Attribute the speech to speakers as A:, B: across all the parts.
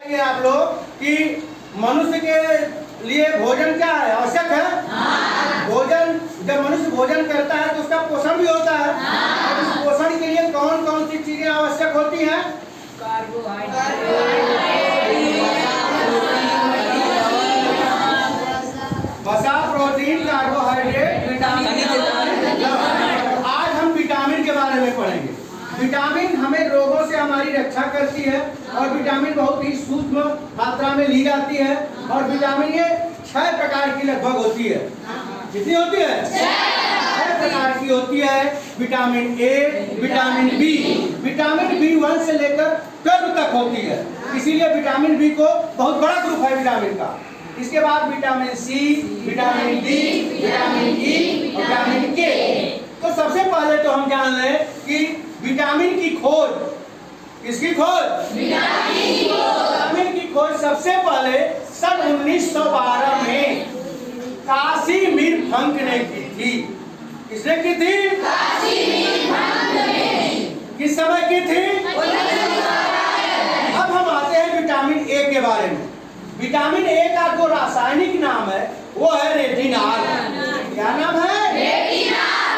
A: आप लोग कि मनुष्य के लिए भोजन क्या है, आवश्यक है। भोजन जब मनुष्य भोजन करता है तो उसका पोषण भी होता है। और उस पोषण के लिए कौन कौन सी चीजें आवश्यक होती हैं? वसा, प्रोटीन, कार्बोहाइड्रेट। आज हम विटामिन के बारे में पढ़ेंगे। विटामिन हमें रोगों से हमारी रक्षा करती है और विटामिन बहुत ही सूक्ष्म मात्रा में ली जाती है। और विटामिन ये 6 प्रकार की लगभग होती है। कितनी होती है? 6 प्रकार की होती है। Vitamin A, vitamin B, vitamin B1 से लेकर 12 तक होती है। इसीलिए विटामिन बी को बहुत बड़ा ग्रुप है विटामिन का। इसके बाद vitamin C, vitamin D, vitamin E, vitamin K. तो सबसे पहले तो हम जान लें कि विटामिन की खोज, किसकी खोज? विटामिन की खोज सबसे पहले सन 1912 में कासिमिर फंक ने की थी। किसने की थी? किस समय की थी? अब हम आते हैं विटामिन ए के बारे में। विटामिन ए का जो रासायनिक नाम है वो है रेटिनाल। क्या नाम है?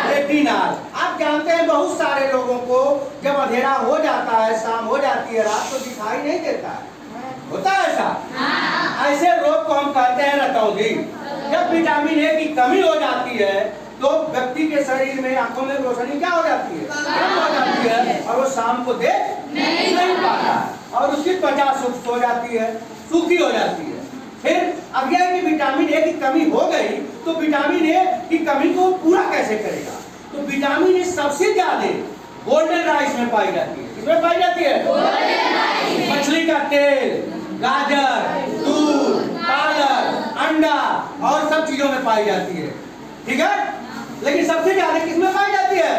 A: रेटिनाल। आप जानते हैं बहुत सारे लोगों को जब अंधेरा हो जाता है, शाम हो जाती है, रात को दिखाई नहीं देता है। होता है ऐसा? ऐसे रोग को हम कहते हैं रतौंधी। जब विटामिन ए की कमी हो जाती है तो व्यक्ति के शरीर में, आंखों में रोशनी क्या हो जाती है? कम हो जाती है और वो शाम को देख नहीं पाता है और उसकी त्वचा शुष्क हो जाती है, सूखी हो जाती है। फिर अब यह कि विटामिन ए की कमी हो गई तो विटामिन ए की कमी को पूरा कैसे करेगा? तो विटामिन ए सबसे ज्यादा गोल्डन राइस में पाई जाती है। किसमें पाई जाती है? मछली का तेल, गाजर, दूध, पालक, अंडा और सब चीजों में पाई जाती है। ठीक है? लेकिन सबसे ज्यादा किसमें पाई जाती है?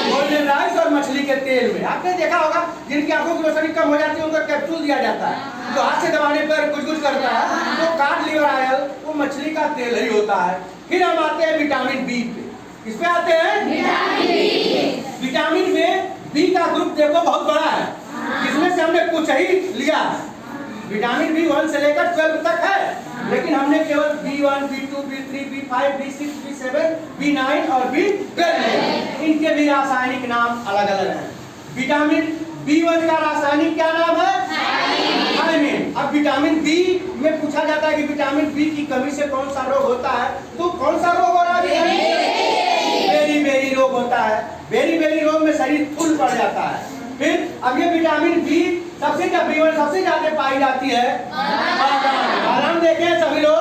A: गोल्डन राइस और मछली के तेल में। आपने देखा होगा जिनकी आंखों की रोशनी कम हो जाती है उनको कैप्सूल दिया जाता है, जो हाथ से दबाने पर कुछ कुछ करता है। तो कार्ड लिवर ऑयल वो मछली का तेल ही होता है। फिर हम आते हैं विटामिन बी पे। किस पे आते हैं? विटामिन में बी का ग्रुप देखो बहुत बड़ा है, जिसमें से हमने कुछ ही लिया है। विटामिन B1 से लेकर 12 तक है, लेकिन हमने केवल B1, B2, B3, B5, B6, B7, B9 और B12 इनके भी रासायनिक नाम अलग अलग हैं। विटामिन B1 का रासायनिक क्या नाम है? थायमिन। अब विटामिन बी में पूछा जाता है कि विटामिन बी की कमी से कौन सा रोग होता है, तो कौन सा रोग हो रहा है? बेरी रोग होता है। बेरी रोग में शरीर फूल पड़ जाता है। फिर अब ये विटामिन बी सबसे ज्यादा पाई जाती है बादाम देखें सभी लोग,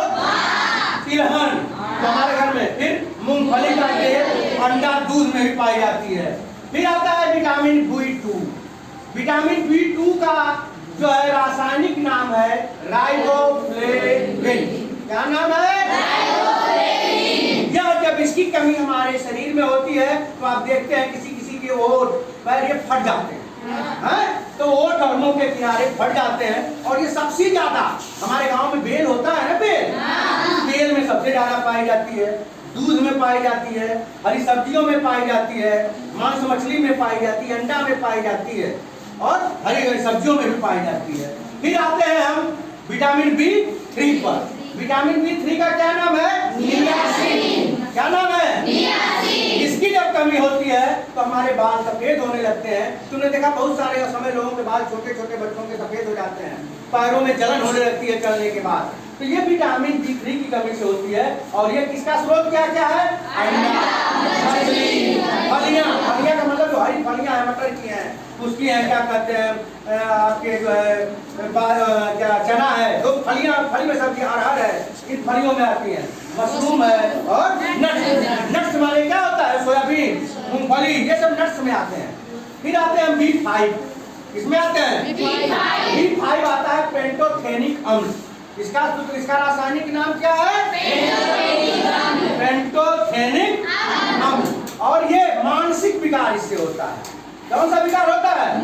A: तिलहन तो हमारे घर में। फिर मूंगफली का तेल, अंडा, दूध में भी पाई जाती है। फिर आता है विटामिन B2। विटामिन B2 का जो है रासायनिक नाम है राइबोफ्लेविन। क्या नाम है? यह जब इसकी कमी हमारे शरीर में होती है तो आप देखते हैं किसी किसी के ओठ पैर ये फट जाते हैं। तो ओठ और मुंह के किनारे फट जाते हैं। और ये सबसे ज्यादा हमारे गांव में बेल होता है ना, बेल में सबसे ज्यादा पाई जाती है। दूध में पाई जाती है, हरी सब्जियों में पाई जाती है, मांस मछली में पाई जाती है, अंडा में पाई जाती है और हरी सब्जियों में भी पाई जाती है। फिर आते हैं हम विटामिन B3 पर। विटामिन B3 का क्या नाम है? नियासिन। क्या नाम है? नियासिन। इसकी जब कमी होती है तो हमारे बाल सफेद होने लगते हैं। तुमने देखा बहुत सारे समय लोगों के बाल, छोटे छोटे बच्चों के सफेद हो जाते हैं, पैरों में जलन होने लगती है चलने के बाद। तो ये विटामिन B3 की कमी से होती है। और ये किसका स्रोत क्या क्या है? फलियां। फलियां का मतलब जो हरी फलियां है, मटर की हैं, उसकी है, क्या कहते हैं आपके जो है क्या चना है, तो फलियां, फली में सब्जी अरहर है, इन फलियों में आती है। मशरूम है और नट्स माने क्या होता है? सोयाबीन, मूंगफली, ये सब नट्स में आते हैं। फिर आते हैं B5। इसमें आते हैं B5 आता है पेंटोथेनिक अम्ल। इसका रासायनिक नाम क्या है? पेंटोथेनिक अम्ल। और ये मानसिक विकार इससे होता है। कौन सा विकार होता है?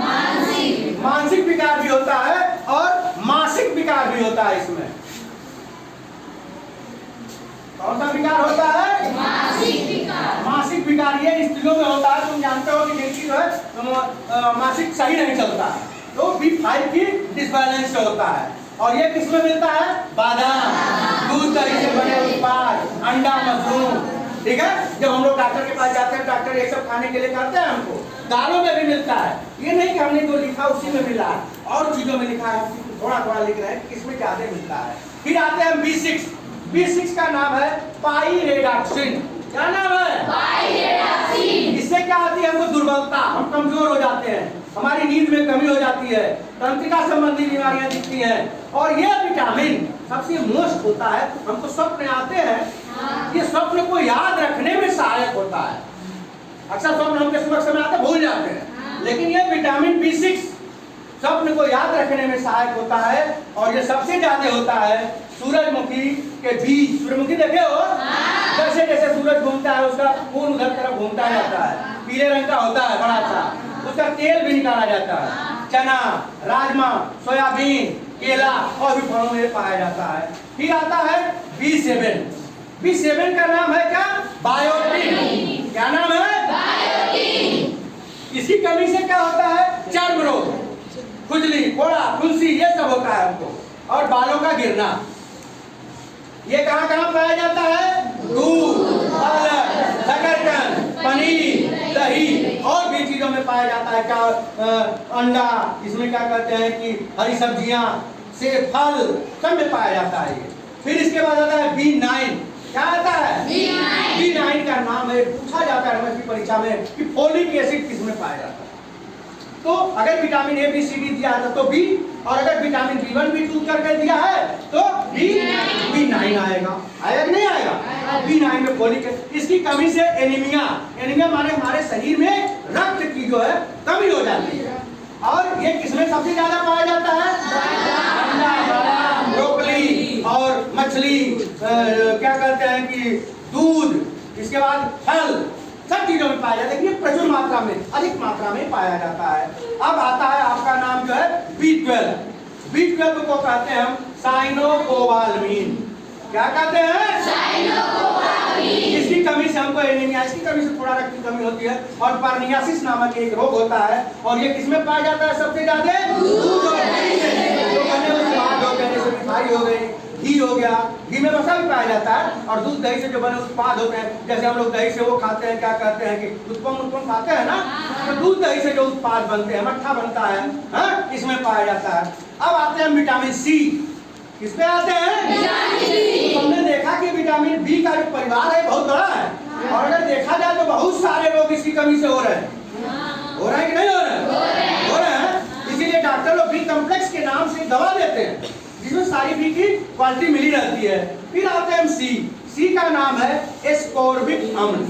A: मानसिक विकार भी होता है और मासिक विकार भी होता है। इसमें कौन सा विकार होता है? मासिक विकार ये स्त्रियों में होता है। तुम जानते हो कि जिनकी जो है मासिक सही नहीं चलता है तो B5 की डिसबैलेंस होता है। और ये किसमें मिलता है? बादाम, दूध, दही से बने उत्पाद, अंडा, मशरूम। ठीक है, जब हम लोग डॉक्टर के पास जाते हैं, डॉक्टर ये सब खाने के लिए कहते हैं हमको। दालों में भी मिलता है, ये नहीं कि हमने जो लिखा उसी में मिला है, और चीजों में लिखा है, थोड़ा थोड़ा लिख रहे हैं किसमें ज्यादा मिलता है। फिर आते हैं B6। B6 का नाम है पाइरेडॉक्सिन। क्या नाम है? पाइरेडॉक्सिन। इससे क्या आती है? हमको दुर्बलता, हम कमजोर हो जाते हैं, हमारी नींद में कमी हो जाती है, तंत्रिका संबंधी बीमारियां दिखती हैं। और ये विटामिन सबसे मोस्ट होता है, हमको स्वप्न आते हैं, ये स्वप्न को याद रखने में सहायक होता है। अक्सर स्वप्न हमके सुबह समय आते भूल जाते हैं, लेकिन ये विटामिन B6 स्वप्न को याद रखने में सहायक होता है। और ये सबसे ज्यादा होता है सूरजमुखी के बीज। सूरजमुखी देखे हो? जैसे जैसे सूरज घूमता है उसका खून उधर तरफ घूमता जाता है, पीले रंग का होता है, बड़ा सा। उसका तेल भी निकाला जाता है। चना, राजमा, सोयाबीन, केला और भी फलों में पाया जाता है। फिर आता है B7। B7 का नाम है क्या? बायोटिन। क्या नाम है? बायोटिन। इसकी कमी से क्या होता है? चर्म रोग, खुजली, फोड़ा, फुंसी, ये सब होता है हमको। और बालों का गिरना। ये कहाँ कहाँ पाया जाता है? दूध, पालक, शकरकंद, पनीर, दही और भी चीजों में पाया जाता है। क्या? अंडा, इसमें क्या कहते हैं कि हरी सब्जियां, सेब, फल, सब में पाया जाता है ये। फिर इसके बाद आता है B9। क्या आता है? B9 का नाम है, पूछा जाता है हमें परीक्षा में कि फोलिक एसिड किसमें पाया जाता है। तो अगर vitamin A, B, C, D दिया है तो B, और अगर विटामिन B1, B2 करके दिया है तो B9 आएगा। आएगा कि नहीं आएगा? B9 में फोलिक एसिड। इसकी कमी से एनीमिया, एनीमिया माने हमारे शरीर में रक्त की जो है कमी हो जाती है। और ये किसमें सबसे ज्यादा पाया जाता है? अंडा, बादाम, ब्रोकली और मछली, क्या कहते हैं कि दूध, इसके बाद फल, सब चीजों में पाया जाता है। लेकिन प्रचुर मात्रा में, अधिक मात्रा में पाया जाता है। अब आता है आपका नाम जो है B12। B12 को कहते हैं हम साइनोकोबालामिन। क्या कहते हैं? साइनोकोबालामिन। इसकी कमी से हमको एनीमिया, इसकी कमी से थोड़ा रक्त की कमी होती है। और पर्नियासिस नामक एक रोग होता है। और ये किसमें पाया जाता है सबसे ज्यादा? दूध और दही में। तो बने हुए स्वाद हो गए, जैसे मिठाई हो गई, घी हो गया, घी में वसा भी पाया जाता है। और दूध, दही से जो बने उत्पाद होते हैं, जैसे हम लोग दही से वो खाते हैं, क्या कहते हैं कि उत्पम खाते हैं ना, तो दूध दही से जो उत्पाद बनते हैं, मट्ठा बनता है, हाँ, इसमें पाया जाता है। अब आते हैं विटामिन C। किसमें आते हैं? तो हमने देखा कि विटामिन B का जो परिवार है बहुत बड़ा है। और अगर देखा जाए तो बहुत सारे लोग इसकी कमी से हो रहे हैं। हो रहे हैं कि नहीं हो रहे? हो रहे हैं। इसीलिए डॉक्टर लोग B कॉम्प्लेक्स के नाम से दवा देते हैं, जिसमें सारी B की क्वालिटी मिली रहती है। फिर आते हैं C का नाम है एस्कोर्बिक अम्ल।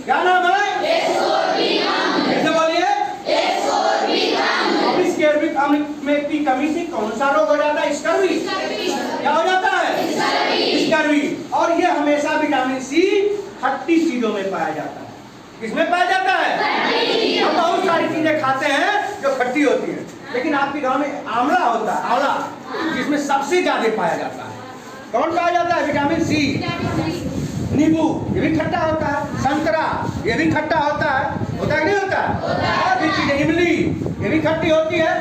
A: क्या नाम है? एस्कोर्बिक अम्ल। कैसे बोलिए? एस्कोर्बिक अम्ल। एस्कोर्बिक अम्ल में की कमी से कौन सा रोग हो जाता है? स्कर्वी। क्या हो जाता है? स्कर्वी। और ये हमेशा विटामिन C खट्टी चीजों में पाया जाता है। किसमें पाया जाता है? हम बहुत सारी चीजें खाते हैं जो खट्टी होती हैं, लेकिन आपके गांव में आंवला होता है, आंवला, जिसमें सबसे ज्यादा पाया जाता है। कौन पाया जाता है? Vitamin C। नींबू, ये भी खट्टा होता है। संतरा, ये भी खट्टा होता है। होता है कि नहीं होता? और भी चीजें, इमली, ये भी खट्टी होती है,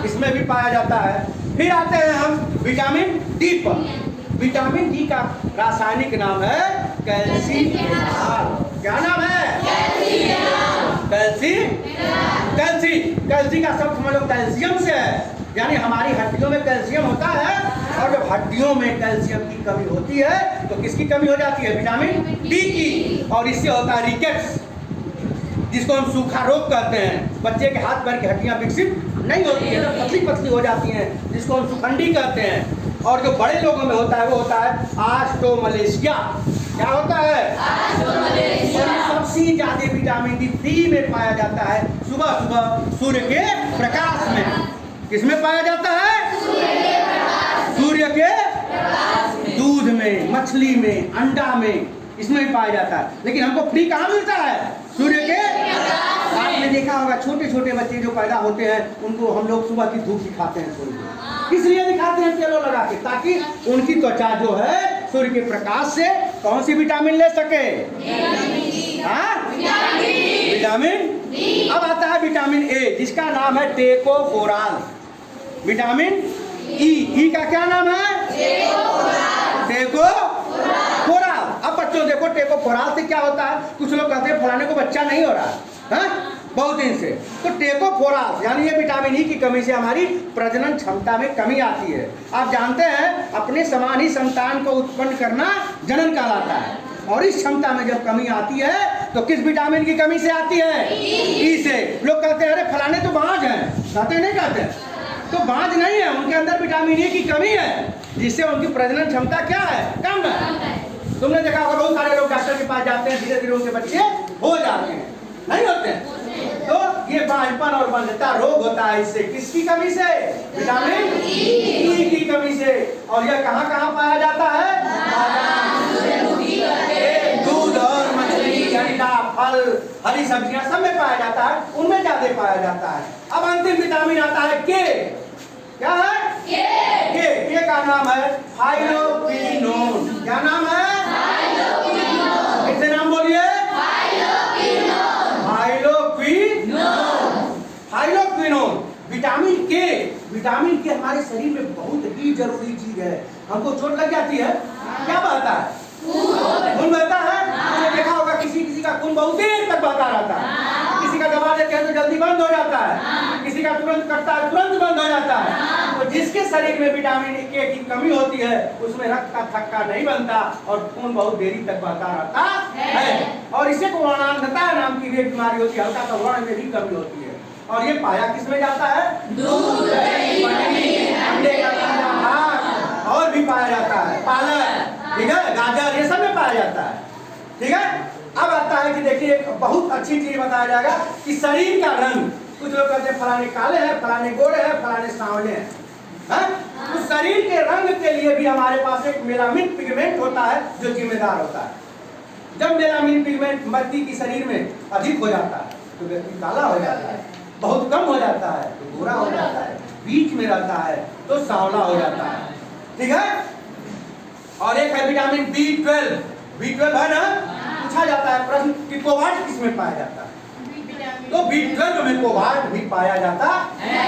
A: इसमें भी पाया जाता है। फिर आते हैं हम विटामिन D पर। विटामिन D का रासायनिक नाम है कैल्सीफेनॉल। क्या नाम है? कैल्सी का शब्द हम लोग कैल्शियम से है, यानी हमारी हड्डियों में कैल्शियम होता है। और जब हड्डियों में कैल्शियम की कमी होती है तो किसकी कमी हो जाती है? विटामिन D की। और इससे होता है रिकेट्स, जिसको हम सूखा रोग कहते हैं। बच्चे के हाथ पैर की हड्डियां विकसित नहीं होती है, तो पतली पतली हो जाती हैं, जिसको हम सुखंडी कहते हैं। और जो बड़े लोगों में होता है वो होता है ऑस्टियोमलेशिया। क्या होता है? सबसे ज्यादा विटामिन D फ्री में पाया जाता है सुबह सुबह सूर्य के प्रकाश में। किसमें पाया जाता है? सूर्य के दूध में, मछली में, अंडा में, इसमें भी पाया जाता है। लेकिन हमको फ्री कहाँ मिलता है? सूर्य के। आपने देखा होगा छोटे छोटे बच्चे जो पैदा होते हैं उनको हम लोग सुबह की धूप दिखाते हैं सूर्य को। किस लिए दिखाते हैं? तेलों लगा के, ताकि उनकी त्वचा जो है सूर्य के प्रकाश से कौन सी विटामिन ले सके? विटामिन। अब आता है विटामिन A, जिसका नाम है टेकोफोराल। विटामिन ई का क्या नाम है? टेकोफोराल। अब बच्चों देखो टेकोफोराल से क्या होता है, कुछ लोग कहते हैं फलाने को बच्चा नहीं हो रहा है बहुत दिन से, तो टेकोफोराल यानी ये विटामिन ई की कमी से हमारी प्रजनन क्षमता में कमी आती है। आप जानते हैं अपने समान ही संतान को उत्पन्न करना जनन कहलाता है, और इस क्षमता में जब कमी आती है तो किस विटामिन की कमी से आती है? ई से। लोग कहते हैं अरे फलाने तो बांझ हैं, कहते नहीं कहते? तो बांझ नहीं है, उनके अंदर विटामिन ई की कमी है, जिससे उनकी प्रजनन क्षमता क्या है? कम है। तुमने देखा होगा बहुत सारे लोग डॉक्टर के पास जाते हैं, धीरे धीरे उनके बच्चे हो जाते हैं, नहीं होते हैं? तो ये बांझपन और बंधता रोग होता है इससे, किसकी कमी से? विटामिन ई की कमी से। और यह कहाँ कहाँ पाया जाता है? दूध और मछली, अंडा, फल, हरी सब्जियां सब में पाया जाता है, उनमें ज्यादा पाया जाता है। अब अंतिम विटामिन आता है के। क्या है? के का नाम है फाइलोक्विनोन। क्या नाम है? किससे नाम बोलिए? फाइलोक्विनोन। विटामिन के हमारे शरीर में बहुत ही जरूरी चीज है। हमको चोट लग जाती है, क्या बहता है? खून बहता है। आपने देखा होगा किसी का खून बहुत देर तक बहता रहता है, किसी का दबा देते हैं तो जल्दी बंद हो जाता है, किसी का तुरंत कटता है तुरंत बंद हो जाता है। तो जिसके शरीर में विटामिन के की कमी होती है उसमें रक्त का थक्का नहीं बनता और खून बहुत देरी तक बहता रहता है। और इसे को वर्णांधता नाम की एक बीमारी होती है, हल्का सा वर्ण में भी कमी होती है। और ये पाया किसमें जाता है? दूध, दही, पनीर, अंडे का भाग, और भी पाया जाता है, पालक, ठीक है, गाजर, ये सब में पाया जाता है। ठीक है। अब आता है कि देखिए एक बहुत अच्छी चीज बताया जाएगा कि शरीर का रंग, कुछ लोग कहते हैं फलाने काले हैं, फलाने गोरे हैं, फलाने सांवले हैं, तो शरीर के रंग के लिए भी हमारे पास एक मेलानिन पिगमेंट होता है जो जिम्मेदार होता है। जब मेलानिन पिगमेंट व्यक्ति की शरीर में अधिक हो जाता है तो व्यक्ति काला हो जाता है, बहुत कम हो जाता है तो गोरा हो जाता है, बीच में रहता है तो सांवला हो जाता है। ठीक है। और एक है विटामिन B12 है ना, पूछा जाता है प्रश्न कि कोबाल्ट किसमें पाया जाता है? तो B12 में कोबाल्ट भी पाया जाता है।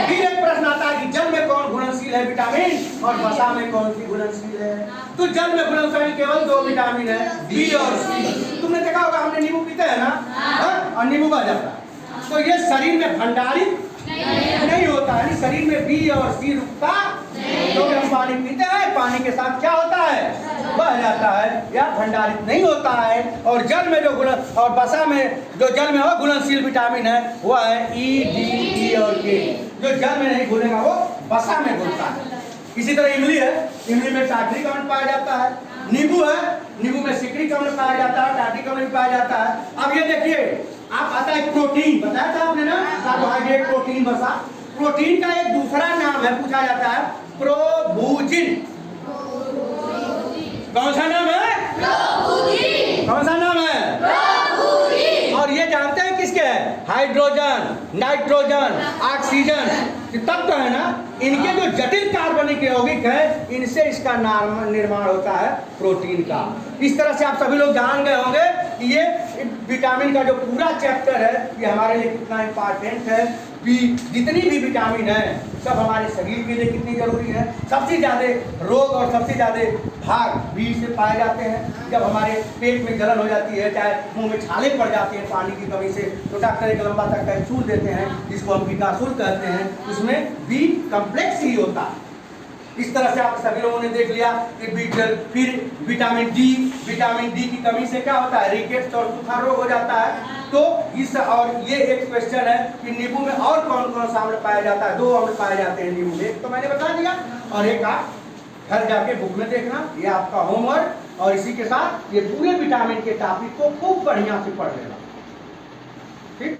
A: फिर एक प्रश्न आता है कि जल में कौन घुलनशील है विटामिन और वसा में कौन सी घुलनशील है? तो जल में घुलनशील केवल 2 विटामिन है, बी और सी। तुमने देखा होगा हमने नींबू पीते हैं ना, और नींबू बह जाता है, तो ये शरीर में भंडारित नहीं होता है, शरीर में बी और सी रुकता। तो हम पानी पीते हैं, पानी के साथ क्या होता है? बह जाता है या भंडारित नहीं होता है। और जल में जो और वसा में जो जल में वो घुलनशील विटामिन है वो है ई, डी, ई और के। जो जल में नहीं घुलेगा वो वसा में घुलता है। इसी तरह इमली है, इमली में टार्ट्रिक अम्ल पाया जाता है। नींबू है, नींबू में सिट्रिक अम्ल पाया जाता है, टार्ट्रिक अम्ल भी पाया जाता है। अब ये देखिए आप आता है प्रोटीन, बताया था आपने ना, कार्बोहाइड्रेट, प्रोटीन, वसा। प्रोटीन का एक दूसरा नाम है, पूछा जाता है प्रोबूजिन। कौन सा नाम है? प्रोबूजिन। कौन सा नाम है? प्रोबूजिन। और ये जानते हैं किसके है? हाइड्रोजन, नाइट्रोजन, ऑक्सीजन तत्व है ना, इनके जो जटिल कार्बनिक यौगिक है इनसे इसका निर्माण होता है प्रोटीन का। इस तरह से आप सभी लोग जान गए होंगे कि ये विटामिन का जो पूरा चैप्टर है ये हमारे लिए कितना इंपॉर्टेंट है। जितनी भी विटामिन है सब हमारे शरीर के लिए कितनी जरूरी है। सबसे ज़्यादा रोग और सबसे ज़्यादा भाग बी से पाए जाते हैं। जब हमारे पेट में जलन हो जाती है, चाहे मुंह में छाले पड़ जाते हैं पानी की कमी से, तो डॉक्टर एक लंबा सा कैप्सूल देते हैं जिसको हम विटासुल कहते हैं, उसमें बी कम्प्लेक्स ही होता है। इस तरह से आप सभी लोगों ने देख लिया कि B12, फिर विटामिन डी की कमी से क्या होता है? रिकेट्स और सूखा रोग हो जाता है। तो इस और ये एक क्वेश्चन है कि नींबू में और कौन कौन सा अम्ल पाया जाता है? 2 अम्ल पाए जाते हैं नींबू में, तो मैंने बता दिया, और एक आप घर जाके बुक में देखना, ये आपका होमवर्क। और इसी के साथ ये पूरे विटामिन के टॉपिक को खूब बढ़िया से पढ़ लेना। ठीक।